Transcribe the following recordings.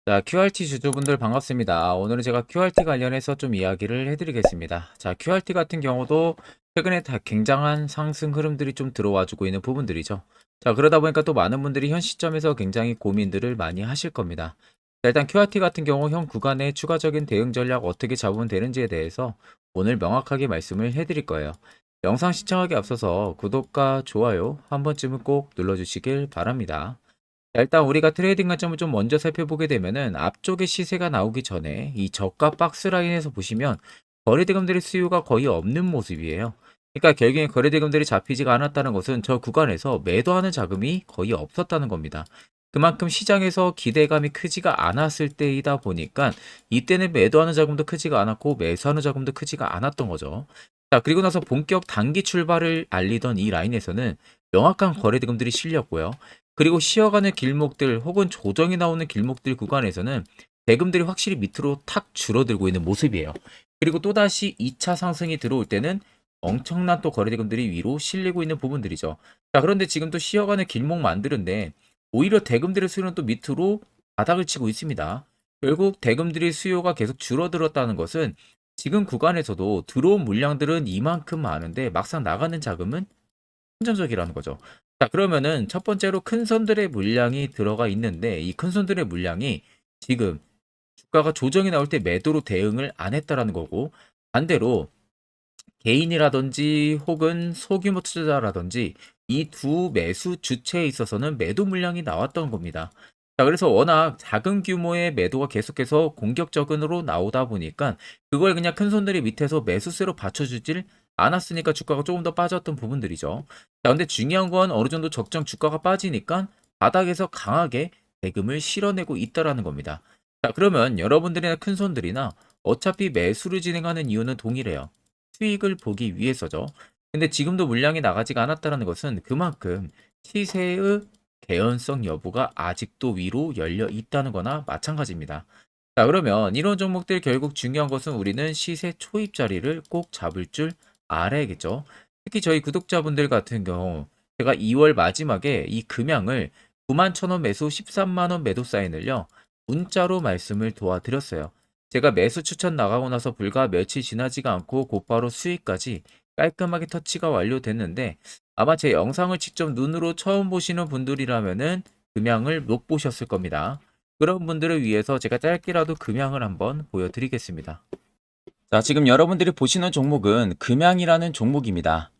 자, QRT 주주분들 반갑습니다. 오늘은 제가 QRT 관련해서 좀 이야기를 해드리겠습니다. 자, QRT 같은 경우도 최근에 다 굉장한 상승 흐름들이 좀 들어와주고 있는 부분들이죠. 자, 그러다 보니까 또 많은 분들이 현 시점에서 굉장히 고민들을 많이 하실 겁니다. 자, 일단 QRT 같은 경우 현 구간에 추가적인 대응 전략 어떻게 잡으면 되는지에 대해서 오늘 명확하게 말씀을 해드릴 거예요. 영상 시청하기 앞서서 구독과 좋아요 한 번쯤은 꼭 눌러주시길 바랍니다. 자, 일단 우리가 트레이딩 관점을 좀 먼저 살펴보게 되면은 앞쪽에 시세가 나오기 전에 이 저가 박스 라인에서 보시면 거래대금들의 수요가 거의 없는 모습이에요. 그러니까 결국엔 거래대금들이 잡히지가 않았다는 것은 저 구간에서 매도하는 자금이 거의 없었다는 겁니다. 그만큼 시장에서 기대감이 크지가 않았을 때이다 보니까 이때는 매도하는 자금도 크지가 않았고 매수하는 자금도 크지가 않았던 거죠. 자, 그리고 나서 본격 단기 출발을 알리던 이 라인에서는 명확한 거래대금들이 실렸고요. 그리고 쉬어가는 길목들 혹은 조정이 나오는 길목들 구간에서는 대금들이 확실히 밑으로 탁 줄어들고 있는 모습이에요. 그리고 또다시 2차 상승이 들어올 때는 엄청난 또 거래 대금들이 위로 실리고 있는 부분들이죠. 자, 그런데 지금 또 쉬어가는 길목 만드는데 오히려 대금들의 수요는 또 밑으로 바닥을 치고 있습니다. 결국 대금들의 수요가 계속 줄어들었다는 것은 지금 구간에서도 들어온 물량들은 이만큼 많은데 막상 나가는 자금은 한정적이라는 거죠. 자, 그러면은 첫 번째로 큰 손들의 물량이 들어가 있는데 이 큰 손들의 물량이 지금 주가가 조정이 나올 때 매도로 대응을 안 했다라는 거고, 반대로 개인이라든지 혹은 소규모 투자자라든지 이 두 매수 주체에 있어서는 매도 물량이 나왔던 겁니다. 자, 그래서 워낙 작은 규모의 매도가 계속해서 공격적으로 나오다 보니까 그걸 그냥 큰 손들이 밑에서 매수세로 받쳐주질 않았으니까 주가가 조금 더 빠졌던 부분들이죠. 자, 근데 중요한 건 어느 정도 적정 주가가 빠지니까 바닥에서 강하게 대금을 실어내고 있다라는 겁니다. 자, 그러면 여러분들이나 큰 손들이나 어차피 매수를 진행하는 이유는 동일해요. 수익을 보기 위해서죠. 근데 지금도 물량이 나가지가 않았다는 것은 그만큼 시세의 개연성 여부가 아직도 위로 열려 있다는 거나 마찬가지입니다. 자, 그러면 이런 종목들 결국 중요한 것은 우리는 시세 초입 자리를 꼭 잡을 줄 알아야겠죠. 특히 저희 구독자분들 같은 경우 제가 2월 마지막에 이 금양을 9만 1,000원 매수 13만 원 매도 사인을요. 문자로 말씀을 도와드렸어요. 제가 매수 추천 나가고 나서 불과 며칠 지나지가 않고 곧바로 수익까지 깔끔하게 터치가 완료됐는데 아마 제 영상을 직접 눈으로 처음 보시는 분들이라면은 금양을 못 보셨을 겁니다. 그런 분들을 위해서 제가 짧게라도 금양을 한번 보여드리겠습니다. 자, 지금 여러분들이 보시는 종목은 금양이라는 종목입니다.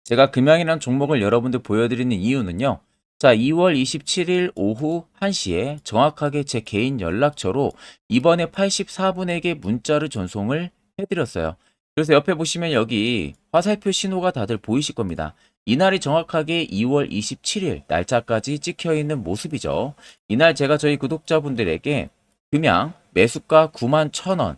제가 금양이라는 종목을 여러분들 보여드리는 이유는요. 자, 2월 27일 오후 1시에 정확하게 제 개인 연락처로 이번에 84분에게 문자를 전송을 해드렸어요. 그래서 옆에 보시면 여기 화살표 신호가 다들 보이실 겁니다. 이날이 정확하게 2월 27일 날짜까지 찍혀 있는 모습이죠. 이날 제가 저희 구독자분들에게 금양 매수가 9만 1,000원,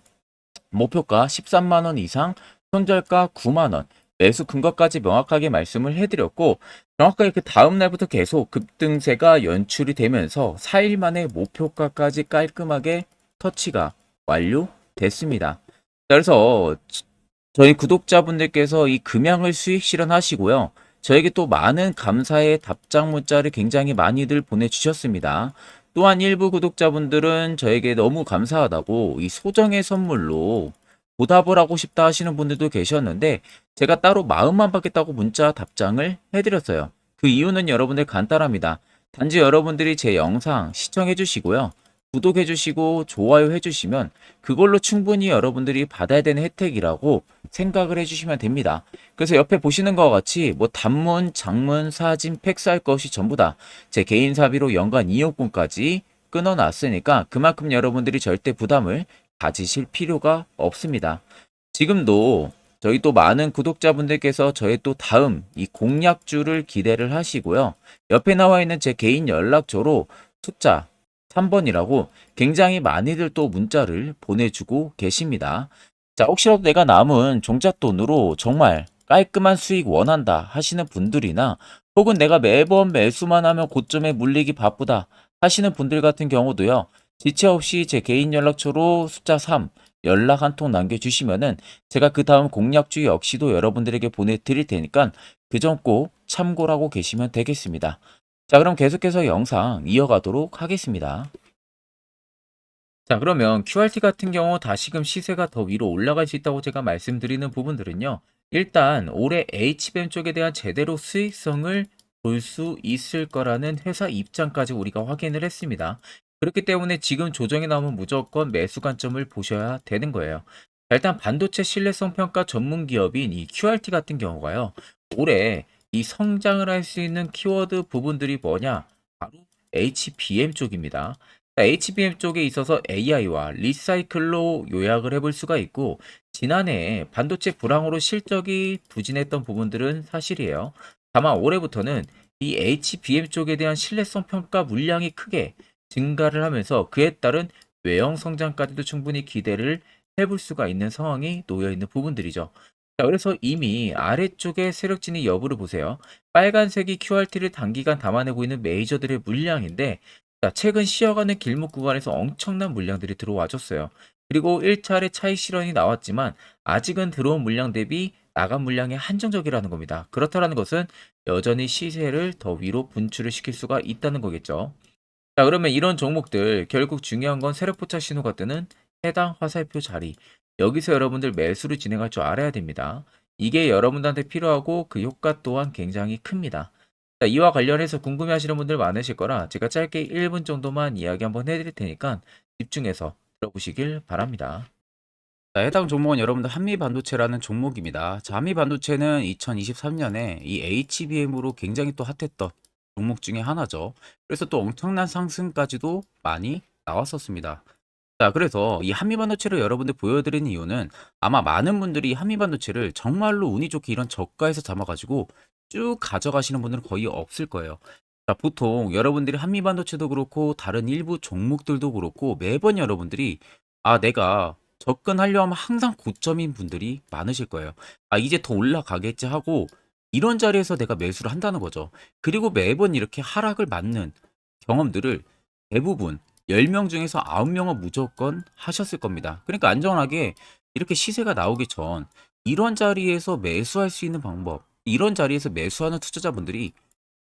목표가 13만 원 이상, 손절가 9만 원, 매수 근거까지 명확하게 말씀을 해드렸고 정확하게 그 다음 날부터 계속 급등세가 연출이 되면서 4일 만에 목표가까지 깔끔하게 터치가 완료됐습니다. 그래서 저희 구독자분들께서 이 금양을 수익 실현하시고요. 저에게 또 많은 감사의 답장 문자를 굉장히 많이들 보내주셨습니다. 또한 일부 구독자분들은 저에게 너무 감사하다고 이 소정의 선물로 보답을 하고 싶다 하시는 분들도 계셨는데 제가 따로 마음만 받겠다고 문자 답장을 해드렸어요. 그 이유는 여러분들 간단합니다. 단지 여러분들이 제 영상 시청해 주시고요. 구독해 주시고 좋아요 해 주시면 그걸로 충분히 여러분들이 받아야 되는 혜택이라고 생각을 해주시면 됩니다. 그래서 옆에 보시는 것과 같이 뭐 단문, 장문, 사진, 팩스할 것이 전부 다 제 개인 사비로 연간 이용권까지 끊어놨으니까 그만큼 여러분들이 절대 부담을 가지실 필요가 없습니다. 지금도 저희 또 많은 구독자분들께서 저의 또 다음 이 공약주를 기대를 하시고요. 옆에 나와 있는 제 개인 연락처로 숫자 3번이라고 굉장히 많이들 또 문자를 보내주고 계십니다. 자, 혹시라도 내가 남은 종잣돈으로 정말 깔끔한 수익 원한다 하시는 분들이나 혹은 내가 매번 매수만 하면 고점에 물리기 바쁘다 하시는 분들 같은 경우도요. 지체 없이 제 개인 연락처로 숫자 3 연락 한 통 남겨주시면은 제가 그 다음 공략주 역시도 여러분들에게 보내드릴 테니까 그 점 꼭 참고를 하고 계시면 되겠습니다. 자, 그럼 계속해서 영상 이어가도록 하겠습니다. 자, 그러면 QRT 같은 경우 다시금 시세가 더 위로 올라갈 수 있다고 제가 말씀드리는 부분들은요. 일단 올해 HBM 쪽에 대한 제대로 수익성을 볼 수 있을 거라는 회사 입장까지 우리가 확인을 했습니다. 그렇기 때문에 지금 조정이 나오면 무조건 매수 관점을 보셔야 되는 거예요. 자, 일단 반도체 신뢰성 평가 전문 기업인 이 QRT 같은 경우가요. 올해 이 성장을 할 수 있는 키워드 부분들이 뭐냐? 바로 HBM 쪽입니다. HBM 쪽에 있어서 AI와 리사이클로 요약을 해볼 수가 있고, 지난해에 반도체 불황으로 실적이 부진했던 부분들은 사실이에요. 다만 올해부터는 이 HBM 쪽에 대한 신뢰성 평가 물량이 크게 증가를 하면서 그에 따른 외형 성장까지도 충분히 기대를 해볼 수가 있는 상황이 놓여 있는 부분들이죠. 자, 그래서 이미 아래쪽에 세력진의 여부를 보세요. 빨간색이 QRT를 단기간 담아내고 있는 메이저들의 물량인데, 자, 최근 쉬어가는 길목 구간에서 엄청난 물량들이 들어와 줬어요. 그리고 1차례 차익 실현이 나왔지만 아직은 들어온 물량 대비 나간 물량이 한정적이라는 겁니다. 그렇다라는 것은 여전히 시세를 더 위로 분출을 시킬 수가 있다는 거겠죠. 자, 그러면 이런 종목들 결국 중요한 건 세력 포착 신호가 뜨는 해당 화살표 자리. 여기서 여러분들 매수를 진행할 줄 알아야 됩니다. 이게 여러분들한테 필요하고 그 효과 또한 굉장히 큽니다. 자, 이와 관련해서 궁금해하시는 분들 많으실 거라 제가 짧게 1분 정도만 이야기 한번 해드릴 테니까 집중해서 들어보시길 바랍니다. 자, 해당 종목은 여러분들 한미반도체라는 종목입니다. 자, 한미반도체는 2023년에 이 HBM으로 굉장히 또 핫했던 종목 중에 하나죠. 그래서 또 엄청난 상승까지도 많이 나왔었습니다. 자, 그래서 이 한미반도체를 여러분들 보여드리는 이유는 아마 많은 분들이 한미반도체를 정말로 운이 좋게 이런 저가에서 잡아가지고 쭉 가져가시는 분들은 거의 없을 거예요. 자, 보통 여러분들이 한미반도체도 그렇고 다른 일부 종목들도 그렇고 매번 여러분들이 내가 접근하려 하면 항상 고점인 분들이 많으실 거예요. 이제 더 올라가겠지 하고 이런 자리에서 내가 매수를 한다는 거죠. 그리고 매번 이렇게 하락을 맞는 경험들을 대부분 10명 중에서 9명은 무조건 하셨을 겁니다. 그러니까 안전하게 이렇게 시세가 나오기 전 이런 자리에서 매수할 수 있는 방법, 이런 자리에서 매수하는 투자자분들이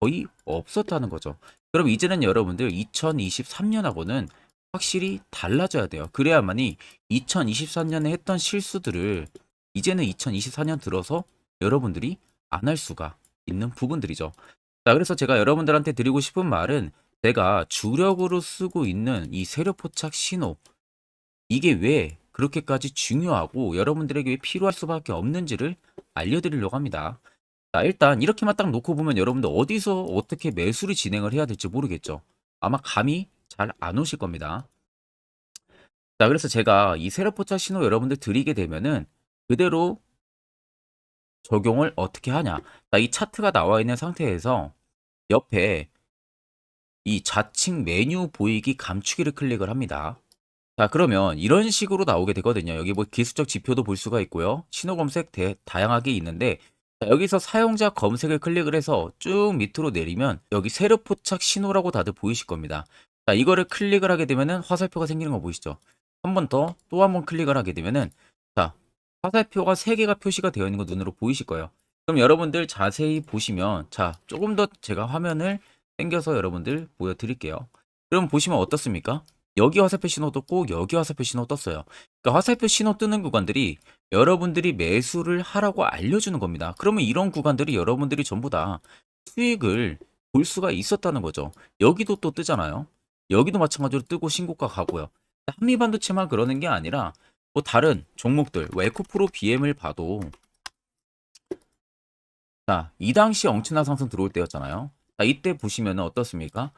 거의 없었다는 거죠. 그럼 이제는 여러분들 2023년하고는 확실히 달라져야 돼요. 그래야만이 2023년에 했던 실수들을 이제는 2024년 들어서 여러분들이 안 할 수가 있는 부분들이죠. 자, 그래서 제가 여러분들한테 드리고 싶은 말은 내가 주력으로 쓰고 있는 이 세력 포착 신호, 이게 왜 그렇게까지 중요하고 여러분들에게 왜 필요할 수밖에 없는지를 알려드리려고 합니다. 자, 일단 이렇게만 딱 놓고 보면 여러분들 어디서 어떻게 매수를 진행을 해야 될지 모르겠죠. 아마 감이 잘 안 오실 겁니다. 자, 그래서 제가 이 세력포착 신호 여러분들 드리게 되면은 그대로 적용을 어떻게 하냐. 자, 이 차트가 나와 있는 상태에서 옆에 이 좌측 메뉴 보이기 감추기를 클릭을 합니다. 자, 그러면 이런 식으로 나오게 되거든요. 여기 뭐 기술적 지표도 볼 수가 있고요. 신호 검색 다양하게 있는데, 자, 여기서 사용자 검색을 클릭을 해서 쭉 밑으로 내리면 여기 세력 포착 신호라고 다들 보이실 겁니다. 자, 이거를 클릭을 하게 되면은 화살표가 생기는 거 보이시죠? 한 번 더 또 한 번 클릭을 하게 되면은 자, 화살표가 3개가 표시가 되어 있는 거 눈으로 보이실 거예요. 그럼 여러분들 자세히 보시면 자, 조금 더 제가 화면을 당겨서 여러분들 보여드릴게요. 그럼 보시면 어떻습니까? 여기 화살표 신호 떴고 여기 화살표 신호 떴어요. 그러니까 화살표 신호 뜨는 구간들이 여러분들이 매수를 하라고 알려주는 겁니다. 그러면 이런 구간들이 여러분들이 전부 다 수익을 볼 수가 있었다는 거죠. 여기도 또 뜨잖아요. 여기도 마찬가지로 뜨고 신고가 가고요. 한미반도체만 그러는 게 아니라 뭐 다른 종목들, 뭐 에코프로 BM을 봐도 자, 이 당시 엄청난 상승 들어올 때였잖아요. 자, 이때 보시면 어떻습니까?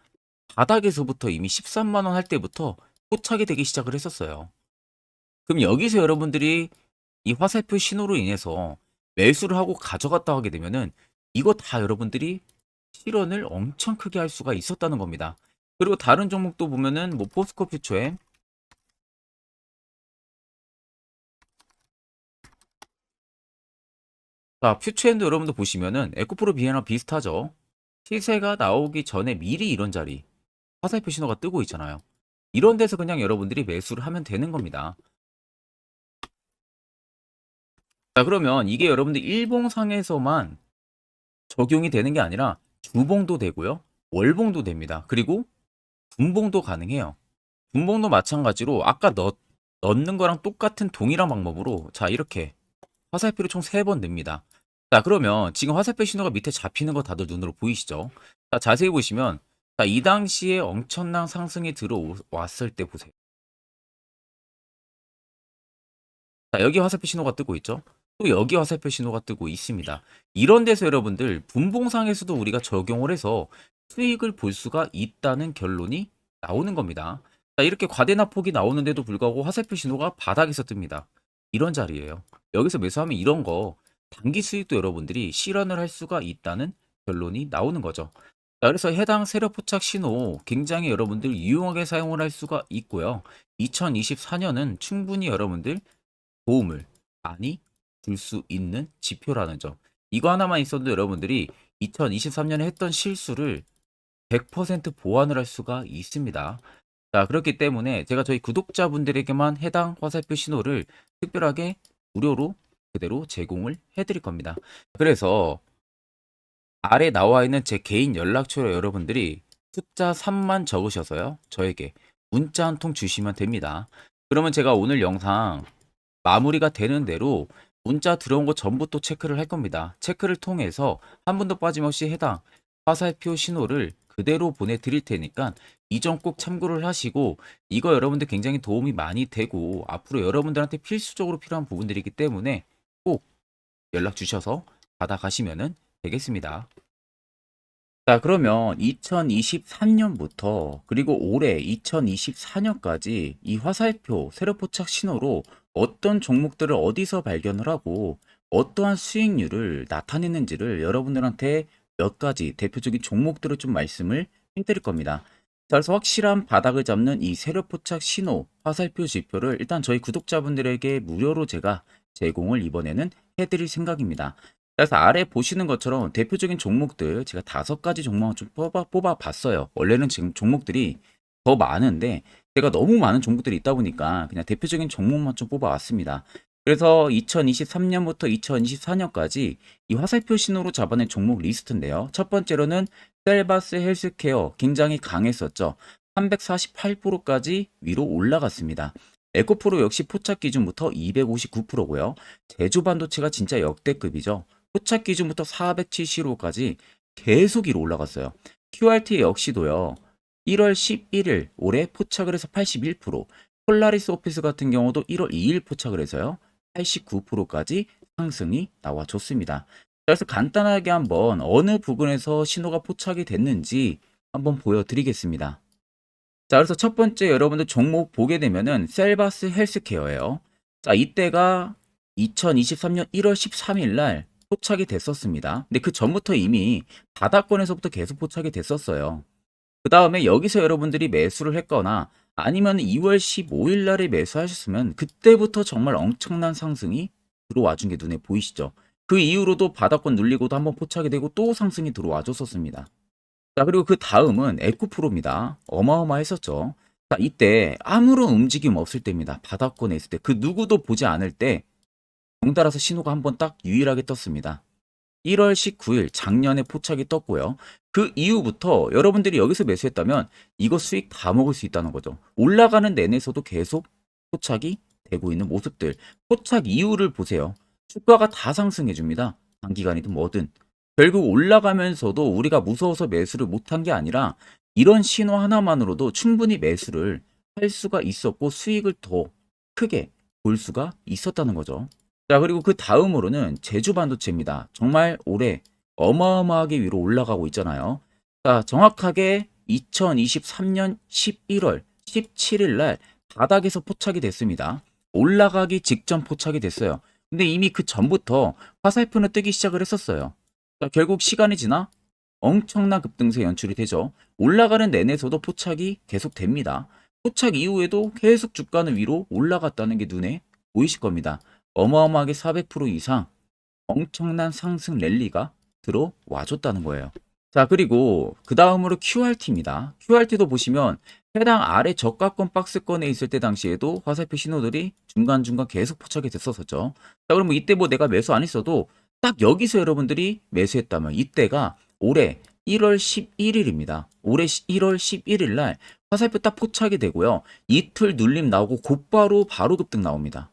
바닥에서부터 이미 13만 원 할 때부터 포착이 되기 시작을 했었어요. 그럼 여기서 여러분들이 이 화살표 신호로 인해서 매수를 하고 가져갔다 하게 되면은 이거 다 여러분들이 실현을 엄청 크게 할 수가 있었다는 겁니다. 그리고 다른 종목도 보면은 뭐 포스코 퓨처엠, 자, 퓨처엠도 여러분들 보시면은 에코프로 비에나 비슷하죠. 시세가 나오기 전에 미리 이런 자리 화살표 신호가 뜨고 있잖아요. 이런 데서 그냥 여러분들이 매수를 하면 되는 겁니다. 자, 그러면 이게 여러분들 일봉상에서만 적용이 되는 게 아니라 주봉도 되고요. 월봉도 됩니다. 그리고 분봉도 가능해요. 분봉도 마찬가지로 아까 넣는 거랑 똑같은 동일한 방법으로 자 이렇게 화살표를 총 3번 냅니다. 자 그러면 지금 화살표 신호가 밑에 잡히는 거 다들 눈으로 보이시죠? 자 자세히 보시면 자 이 당시에 엄청난 상승이 들어왔을 때 보세요. 자 여기 화살표 신호가 뜨고 있죠? 또 여기 화살표 신호가 뜨고 있습니다. 이런 데서 여러분들 분봉상에서도 우리가 적용을 해서 수익을 볼 수가 있다는 결론이 나오는 겁니다. 자 이렇게 과대납폭이 나오는데도 불구하고 화살표 신호가 바닥에서 뜹니다. 이런 자리예요. 여기서 매수하면 이런 거 단기 수익도 여러분들이 실현을 할 수가 있다는 결론이 나오는 거죠. 자, 그래서 해당 세력 포착 신호 굉장히 여러분들 유용하게 사용을 할 수가 있고요. 2024년은 충분히 여러분들 도움을 많이 줄 수 있는 지표라는 점. 이거 하나만 있어도 여러분들이 2023년에 했던 실수를 100% 보완을 할 수가 있습니다. 자, 그렇기 때문에 제가 저희 구독자분들에게만 해당 화살표 신호를 특별하게 무료로 그대로 제공을 해드릴 겁니다. 그래서 아래 나와 있는 제 개인 연락처로 여러분들이 숫자 3만 적으셔서요. 저에게 문자 한 통 주시면 됩니다. 그러면 제가 오늘 영상 마무리가 되는 대로 문자 들어온 거 전부 또 체크를 할 겁니다. 체크를 통해서 한 분도 빠짐없이 해당 화살표 신호를 그대로 보내드릴 테니까 이 점 꼭 참고를 하시고 이거 여러분들 굉장히 도움이 많이 되고 앞으로 여러분들한테 필수적으로 필요한 부분들이기 때문에 꼭 연락 주셔서 받아가시면 되겠습니다. 자, 그러면 2023년부터 그리고 올해 2024년까지 이 화살표 세력포착 신호로 어떤 종목들을 어디서 발견을 하고 어떠한 수익률을 나타내는지를 여러분들한테 몇 가지 대표적인 종목들을 좀 말씀을 해드릴 겁니다. 자, 그래서 확실한 바닥을 잡는 이 세력포착 신호 화살표 지표를 일단 저희 구독자분들에게 무료로 제가 제공을 이번에는 해드릴 생각입니다. 그래서 아래 보시는 것처럼 대표적인 종목들 제가 5가지 종목을 좀 뽑아 봤어요. 원래는 지금 종목들이 더 많은데 제가 너무 많은 종목들이 있다 보니까 그냥 대표적인 종목만 좀 뽑아 왔습니다. 그래서 2023년부터 2024년까지 이 화살표 신호로 잡아낸 종목 리스트인데요. 첫 번째로는 셀바스 헬스케어 굉장히 강했었죠. 348%까지 위로 올라갔습니다. 에코프로 역시 포착 기준부터 259%고요. 제주반도체가 진짜 역대급이죠. 포착 기준부터 470호까지 계속 위로 올라갔어요. QRT 역시도요. 1월 11일 올해 포착을 해서 81%, 폴라리스 오피스 같은 경우도 1월 2일 포착을 해서요. 89%까지 상승이 나와줬습니다. 그래서 간단하게 한번 어느 부분에서 신호가 포착이 됐는지 한번 보여드리겠습니다. 자, 그래서 첫 번째 여러분들 종목 보게 되면은 셀바스 헬스케어예요. 자, 이때가 2023년 1월 13일 날 포착이 됐었습니다. 근데 그 전부터 이미 바닥권에서부터 계속 포착이 됐었어요. 그 다음에 여기서 여러분들이 매수를 했거나 아니면 2월 15일 날에 매수하셨으면 그때부터 정말 엄청난 상승이 들어와 준 게 눈에 보이시죠? 그 이후로도 바닥권 눌리고도 한번 포착이 되고 또 상승이 들어와 줬었습니다. 자, 그리고 그 다음은 에코프로입니다. 어마어마했었죠. 자, 이때 아무런 움직임 없을 때입니다. 바닥권에 있을 때. 그 누구도 보지 않을 때 덩달아서 신호가 한번 딱 유일하게 떴습니다. 1월 19일 작년에 포착이 떴고요. 그 이후부터 여러분들이 여기서 매수했다면 이거 수익 다 먹을 수 있다는 거죠. 올라가는 내내서도 계속 포착이 되고 있는 모습들. 포착 이후를 보세요. 주가가 다 상승해 줍니다. 단기간이든 뭐든. 결국 올라가면서도 우리가 무서워서 매수를 못한 게 아니라 이런 신호 하나만으로도 충분히 매수를 할 수가 있었고 수익을 더 크게 볼 수가 있었다는 거죠. 자, 그리고 그 다음으로는 제주 반도체입니다. 정말 올해 어마어마하게 위로 올라가고 있잖아요. 자, 정확하게 2023년 11월 17일 날 바닥에서 포착이 됐습니다. 올라가기 직전 포착이 됐어요. 근데 이미 그 전부터 화살표는 뜨기 시작을 했었어요. 자, 결국 시간이 지나 엄청난 급등세 연출이 되죠. 올라가는 내내서도 포착이 계속 됩니다. 포착 이후에도 계속 주가는 위로 올라갔다는 게 눈에 보이실 겁니다. 어마어마하게 400% 이상 엄청난 상승 랠리가 들어와 줬다는 거예요. 자, 그리고 그 다음으로 QRT입니다. QRT도 보시면 해당 아래 저가권 박스권에 있을 때 당시에도 화살표 신호들이 중간중간 계속 포착이 됐었죠. 자, 그러면 이때 뭐 내가 매수 안 했어도 딱 여기서 여러분들이 매수했다면 이때가 올해 1월 11일입니다. 올해 1월 11일 날 화살표 딱 포착이 되고요. 이틀 눌림 나오고 곧바로 바로 급등 나옵니다.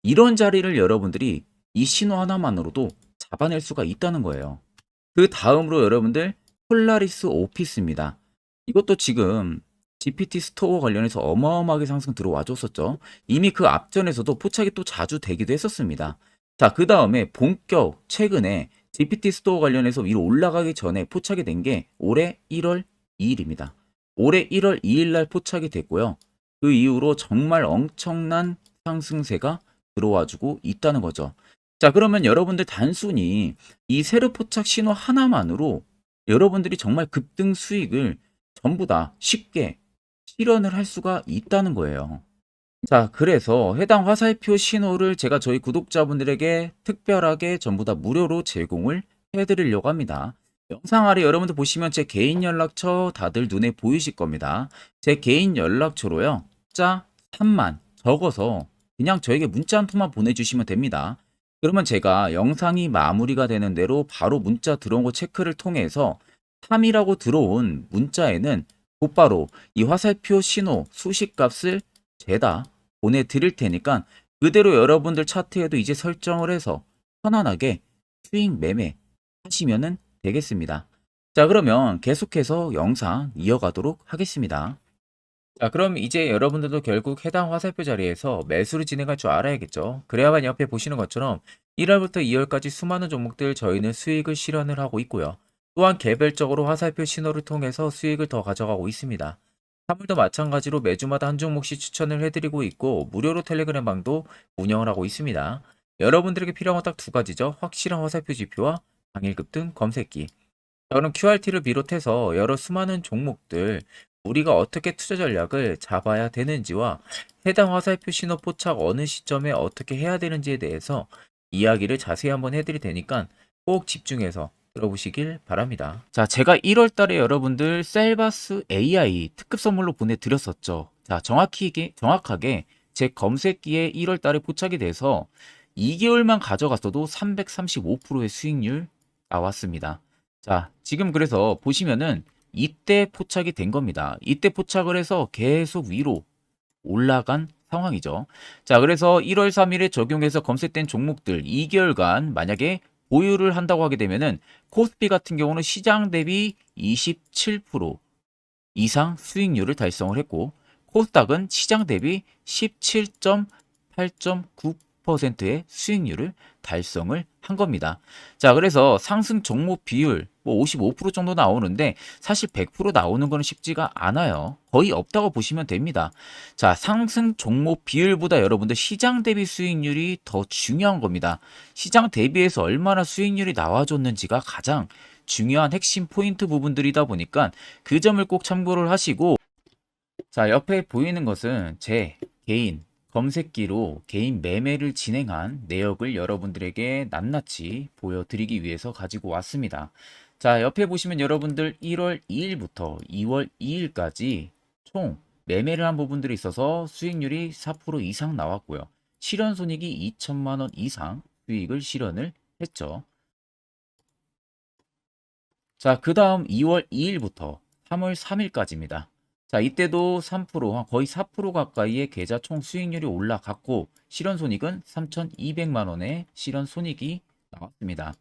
이런 자리를 여러분들이 이 신호 하나만으로도 잡아낼 수가 있다는 거예요. 그 다음으로 여러분들 폴라리스 오피스입니다. 이것도 지금 GPT 스토어 관련해서 어마어마하게 상승 들어와 줬었죠. 이미 그 앞전에서도 포착이 또 자주 되기도 했었습니다. 자, 그 다음에 본격 최근에 GPT 스토어 관련해서 위로 올라가기 전에 포착이 된 게 올해 1월 2일입니다. 올해 1월 2일 날 포착이 됐고요. 그 이후로 정말 엄청난 상승세가 들어와주고 있다는 거죠. 자, 그러면 여러분들 단순히 이 세로 포착 신호 하나만으로 여러분들이 정말 급등 수익을 전부 다 쉽게 실현을 할 수가 있다는 거예요. 자, 그래서 해당 화살표 신호를 제가 저희 구독자분들에게 특별하게 전부 다 무료로 제공을 해드리려고 합니다. 영상 아래 여러분들 보시면 제 개인 연락처 다들 눈에 보이실 겁니다. 제 개인 연락처로요. 자 3만 적어서 그냥 저에게 문자 한 통만 보내주시면 됩니다. 그러면 제가 영상이 마무리가 되는 대로 바로 문자 들어온 거 체크를 통해서 3이라고 들어온 문자에는 곧바로 이 화살표 신호 수식값을 죄다 보내드릴 테니까 그대로 여러분들 차트에도 이제 설정을 해서 편안하게 수익 매매 하시면 되겠습니다. 자, 그러면 계속해서 영상 이어가도록 하겠습니다. 자, 그럼 이제 여러분들도 결국 해당 화살표 자리에서 매수를 진행할 줄 알아야겠죠. 그래야만 옆에 보시는 것처럼 1월부터 2월까지 수많은 종목들 저희는 수익을 실현을 하고 있고요. 또한 개별적으로 화살표 신호를 통해서 수익을 더 가져가고 있습니다. 3월도 마찬가지로 매주마다 한 종목씩 추천을 해드리고 있고 무료로 텔레그램 방도 운영을 하고 있습니다. 여러분들에게 필요한 건 딱 두 가지죠. 확실한 화살표 지표와 당일 급등 검색기. 자, 그럼 QRT를 비롯해서 여러 수많은 종목들 우리가 어떻게 투자 전략을 잡아야 되는지와 해당 화살표 신호 포착 어느 시점에 어떻게 해야 되는지에 대해서 이야기를 자세히 한번 해드릴 테니까 꼭 집중해서 들어보시길 바랍니다. 자, 제가 1월 달에 여러분들 셀바스 AI 특급 선물로 보내드렸었죠. 자, 정확하게 제 검색기에 1월 달에 포착이 돼서 2개월만 가져갔어도 335%의 수익률 나왔습니다. 자, 지금 그래서 보시면은 이때 포착이 된 겁니다. 이때 포착을 해서 계속 위로 올라간 상황이죠. 자, 그래서 1월 3일에 적용해서 검색된 종목들 2개월간 만약에 보유를 한다고 하게 되면은 코스피 같은 경우는 시장 대비 27% 이상 수익률을 달성을 했고 코스닥은 시장 대비 17.8.9%의 수익률을 달성을 한 겁니다. 자, 그래서 상승 종목 비율 뭐 55% 정도 나오는데 사실 100% 나오는 거는 쉽지가 않아요. 거의 없다고 보시면 됩니다. 자, 상승 종목 비율보다 여러분들 시장 대비 수익률이 더 중요한 겁니다. 시장 대비해서 얼마나 수익률이 나와줬는지가 가장 중요한 핵심 포인트 부분들이다 보니까 그 점을 꼭 참고를 하시고, 자, 옆에 보이는 것은 제 개인 검색기로 개인 매매를 진행한 내역을 여러분들에게 낱낱이 보여드리기 위해서 가지고 왔습니다. 자, 옆에 보시면 여러분들 1월 2일부터 2월 2일까지 총 매매를 한 부분들이 있어서 수익률이 4% 이상 나왔고요. 실현 손익이 2천만 원 이상 수익을 실현을 했죠. 자, 그 다음 2월 2일부터 3월 3일까지입니다. 자, 이때도 3%, 거의 4% 가까이의 계좌 총 수익률이 올라갔고, 실현 손익은 3,200만 원의 실현 손익이 나왔습니다.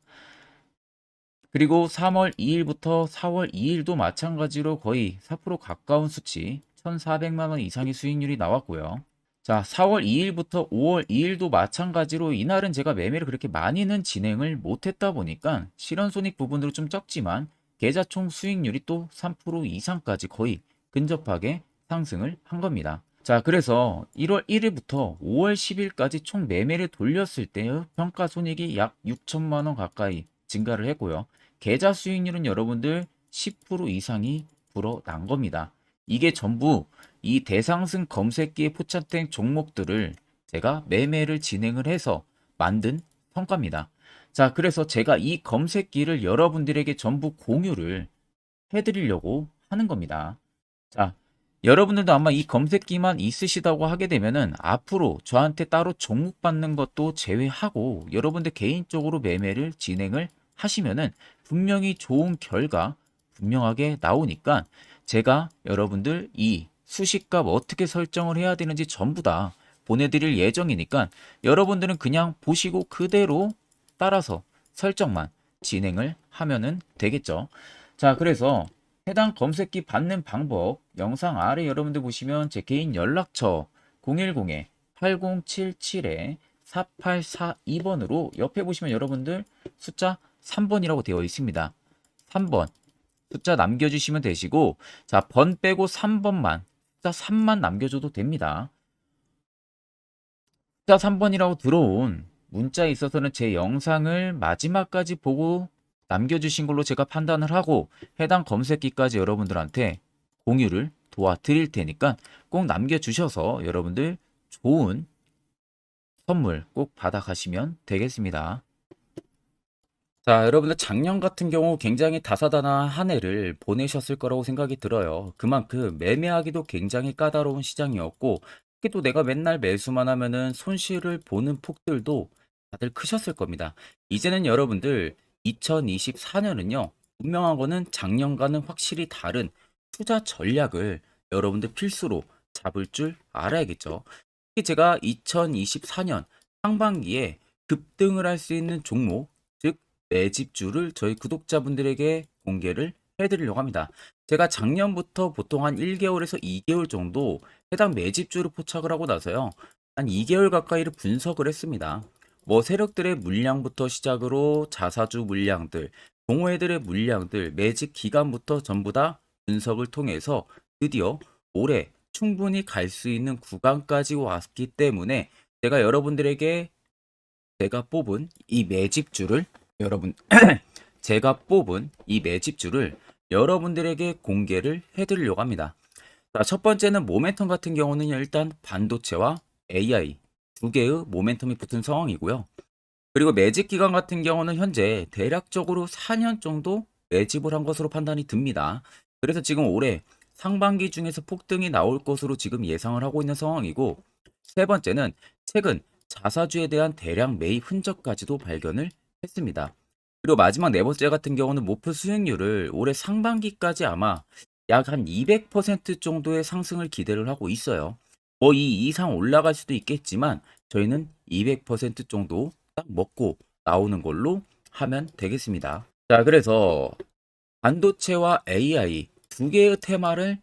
그리고 3월 2일부터 4월 2일도 마찬가지로 거의 4% 가까운 수치, 1,400만 원 이상의 수익률이 나왔고요. 자, 4월 2일부터 5월 2일도 마찬가지로 이날은 제가 매매를 그렇게 많이는 진행을 못했다 보니까 실현손익 부분으로 좀 적지만 계좌 총 수익률이 또 3% 이상까지 거의 근접하게 상승을 한 겁니다. 자, 그래서 1월 1일부터 5월 10일까지 총 매매를 돌렸을 때의 평가 손익이 약 6천만 원 가까이 증가를 했고요. 계좌 수익률은 여러분들 10% 이상이 불어난 겁니다. 이게 전부 이 대상승 검색기에 포착된 종목들을 제가 매매를 진행을 해서 만든 성과입니다. 자, 그래서 제가 이 검색기를 여러분들에게 전부 공유를 해드리려고 하는 겁니다. 자, 여러분들도 아마 이 검색기만 있으시다고 하게 되면은 앞으로 저한테 따로 종목 받는 것도 제외하고 여러분들 개인적으로 매매를 진행을 하시면은 분명히 좋은 결과 분명하게 나오니까 제가 여러분들 이 수식값 어떻게 설정을 해야 되는지 전부 다 보내드릴 예정이니까 여러분들은 그냥 보시고 그대로 따라서 설정만 진행을 하면은 되겠죠. 자, 그래서 해당 검색기 받는 방법 영상 아래 여러분들 보시면 제 개인 연락처 010-8077-4842번으로 옆에 보시면 여러분들 숫자 3번이라고 되어 있습니다. 3번 숫자 남겨주시면 되시고, 자, 번 빼고 3번만, 숫자 3만 남겨줘도 됩니다. 숫자 3번이라고 들어온 문자에 있어서는 제 영상을 마지막까지 보고 남겨주신 걸로 제가 판단을 하고 해당 검색기까지 여러분들한테 공유를 도와드릴 테니까 꼭 남겨주셔서 여러분들 좋은 선물 꼭 받아가시면 되겠습니다. 자, 여러분들 작년 같은 경우 굉장히 다사다난한 한 해를 보내셨을 거라고 생각이 들어요. 그만큼 매매하기도 굉장히 까다로운 시장이었고, 특히 또 내가 맨날 매수만 하면은 손실을 보는 폭들도 다들 크셨을 겁니다. 이제는 여러분들 2024년은요, 분명한 거는 작년과는 확실히 다른 투자 전략을 여러분들 필수로 잡을 줄 알아야겠죠. 특히 제가 2024년 상반기에 급등을 할 수 있는 종목, 즉 매집주를 저희 구독자분들에게 공개를 해드리려고 합니다. 제가 작년부터 보통 한 1개월에서 2개월 정도 해당 매집주를 포착을 하고 나서요. 한 2개월 가까이를 분석을 했습니다. 뭐 세력들의 물량부터 시작으로 자사주 물량들, 동호회들의 물량들, 매집 기간부터 전부 다 분석을 통해서 드디어 올해 충분히 갈 수 있는 구간까지 왔기 때문에 제가 여러분들에게 제가 뽑은 이 매집주를 여러분 제가 뽑은 이 매집주를 여러분들에게 공개를 해드리려고 합니다. 자, 첫 번째는 모멘텀 같은 경우는 일단 반도체와 AI 두 개의 모멘텀이 붙은 상황이고요. 그리고 매집 기간 같은 경우는 현재 대략적으로 4년 정도 매집을 한 것으로 판단이 듭니다. 그래서 지금 올해 상반기 중에서 폭등이 나올 것으로 지금 예상을 하고 있는 상황이고, 세 번째는 최근 자사주에 대한 대량 매입 흔적까지도 발견을 했습니다. 그리고 마지막 네 번째 같은 경우는 목표 수익률을 올해 상반기까지 아마 약 한 200% 정도의 상승을 기대를 하고 있어요. 뭐 이 이상 올라갈 수도 있겠지만 저희는 200% 정도 딱 먹고 나오는 걸로 하면 되겠습니다. 자, 그래서 반도체와 AI 두 개의 테마를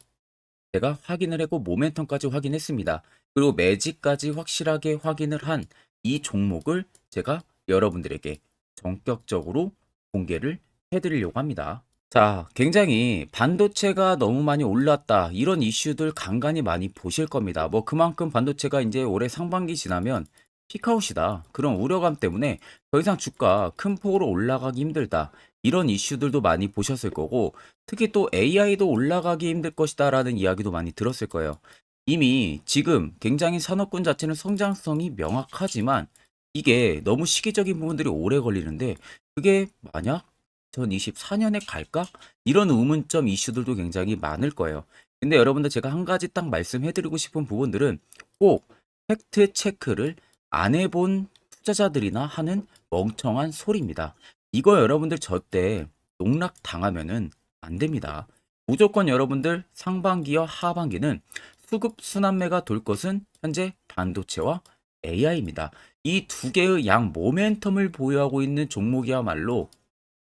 제가 확인을 했고 모멘텀까지 확인했습니다. 그리고 매직까지 확실하게 확인을 한 이 종목을 제가 여러분들에게 전격적으로 공개를 해드리려고 합니다. 자, 굉장히 반도체가 너무 많이 올랐다, 이런 이슈들 간간히 많이 보실 겁니다. 뭐 그만큼 반도체가 이제 올해 상반기 지나면 피크아웃이다, 그런 우려감 때문에 더 이상 주가 큰 폭으로 올라가기 힘들다, 이런 이슈들도 많이 보셨을 거고, 특히 또 AI도 올라가기 힘들 것이다 라는 이야기도 많이 들었을 거예요. 이미 지금 굉장히 산업군 자체는 성장성이 명확하지만 이게 너무 시기적인 부분들이 오래 걸리는데, 그게 만약 2024년에 갈까? 이런 의문점 이슈들도 굉장히 많을 거예요. 근데 여러분들 제가 한 가지 딱 말씀해드리고 싶은 부분들은 꼭 팩트 체크를 안 해본 투자자들이나 하는 멍청한 소리입니다. 이거 여러분들 절대 농락 당하면은 안 됩니다. 무조건 여러분들 상반기와 하반기는 수급 순환매가 돌 것은 현재 반도체와 AI입니다. 이 두 개의 양 모멘텀을 보유하고 있는 종목이야말로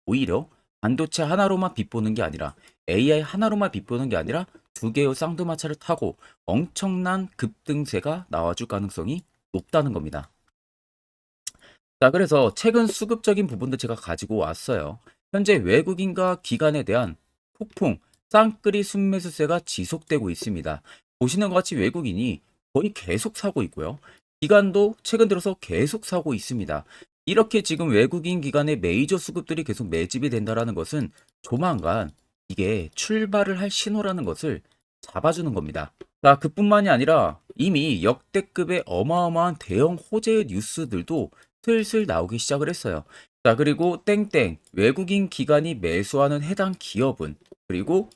오히려 반도체 하나로만 빗보는 게 아니라 AI 하나로만 빗보는 게 아니라 두 개의 쌍두마차를 타고 엄청난 급등세가 나와줄 가능성이 높다는 겁니다. 자, 그래서 최근 수급적인 부분도 제가 가지고 왔어요. 현재 외국인과 기관에 대한 폭풍 쌍끌이 순매수세가 지속되고 있습니다. 보시는 것 같이 외국인이 거의 계속 사고 있고요. 기관도 최근 들어서 계속 사고 있습니다. 이렇게 지금 외국인 기관의 메이저 수급들이 계속 매집이 된다는 것은 조만간 이게 출발을 할 신호라는 것을 잡아주는 겁니다. 자, 그뿐만이 아니라 이미 역대급의 어마어마한 대형 호재의 뉴스들도 슬슬 나오기 시작을 했어요. 자, 그리고 땡땡 외국인 기관이 매수하는 해당 기업은, 그리고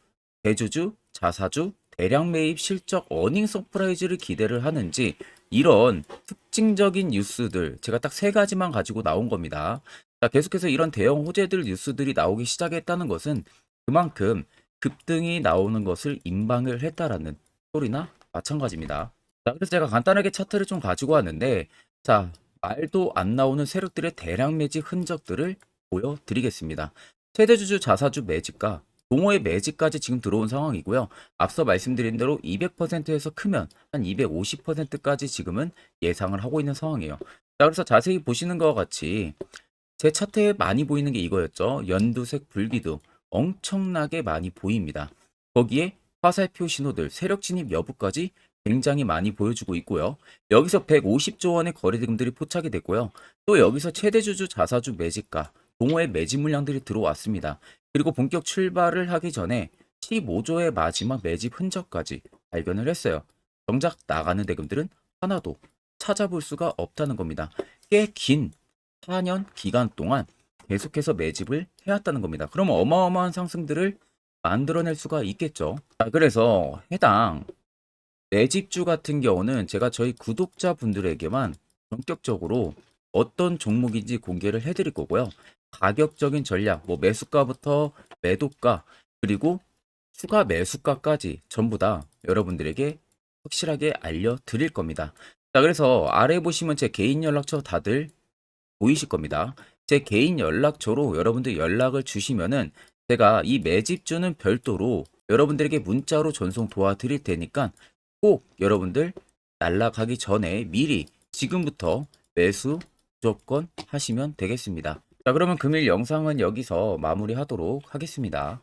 대주주, 자사주, 대량 매입 실적 어닝 서프라이즈를 기대를 하는지, 이런 특징적인 뉴스들 제가 딱 세 가지만 가지고 나온 겁니다. 자, 계속해서 이런 대형 호재들 뉴스들이 나오기 시작했다는 것은 그만큼 급등이 나오는 것을 임방을 했다라는 소리나 마찬가지입니다. 자, 그래서 제가 간단하게 차트를 좀 가지고 왔는데, 자, 말도 안 나오는 세력들의 대량 매집 흔적들을 보여드리겠습니다. 최대주주 자사주 매집과 동호회 매집까지 지금 들어온 상황이고요. 앞서 말씀드린 대로 200%에서 크면 한 250%까지 지금은 예상을 하고 있는 상황이에요. 자, 그래서 자세히 보시는 것과 같이 제 차트에 많이 보이는 게 이거였죠. 연두색 불기둥 엄청나게 많이 보입니다. 거기에 화살표 신호들, 세력 진입 여부까지 굉장히 많이 보여주고 있고요. 여기서 150조 원의 거래대금들이 포착이 됐고요. 또 여기서 최대주주 자사주 매집가, 동호회 매집 물량들이 들어왔습니다. 그리고 본격 출발을 하기 전에 15조의 마지막 매집 흔적까지 발견을 했어요. 정작 나가는 대금들은 하나도 찾아볼 수가 없다는 겁니다. 꽤 긴 4년 기간 동안 계속해서 매집을 해왔다는 겁니다. 그럼 어마어마한 상승들을 만들어낼 수가 있겠죠. 자, 그래서 해당 매집주 같은 경우는 제가 저희 구독자분들에게만 본격적으로 어떤 종목인지 공개를 해드릴 거고요. 가격적인 전략, 뭐 매수가부터 매도가, 그리고 추가 매수가까지 전부 다 여러분들에게 확실하게 알려드릴 겁니다. 자, 그래서 아래 보시면 제 개인 연락처 다들 보이실 겁니다. 제 개인 연락처로 여러분들 연락을 주시면은 제가 이 매집주는 별도로 여러분들에게 문자로 전송 도와드릴 테니까 꼭 여러분들 날라가기 전에 미리 지금부터 매수 무조건 하시면 되겠습니다. 자, 그러면 금일 영상은 여기서 마무리하도록 하겠습니다.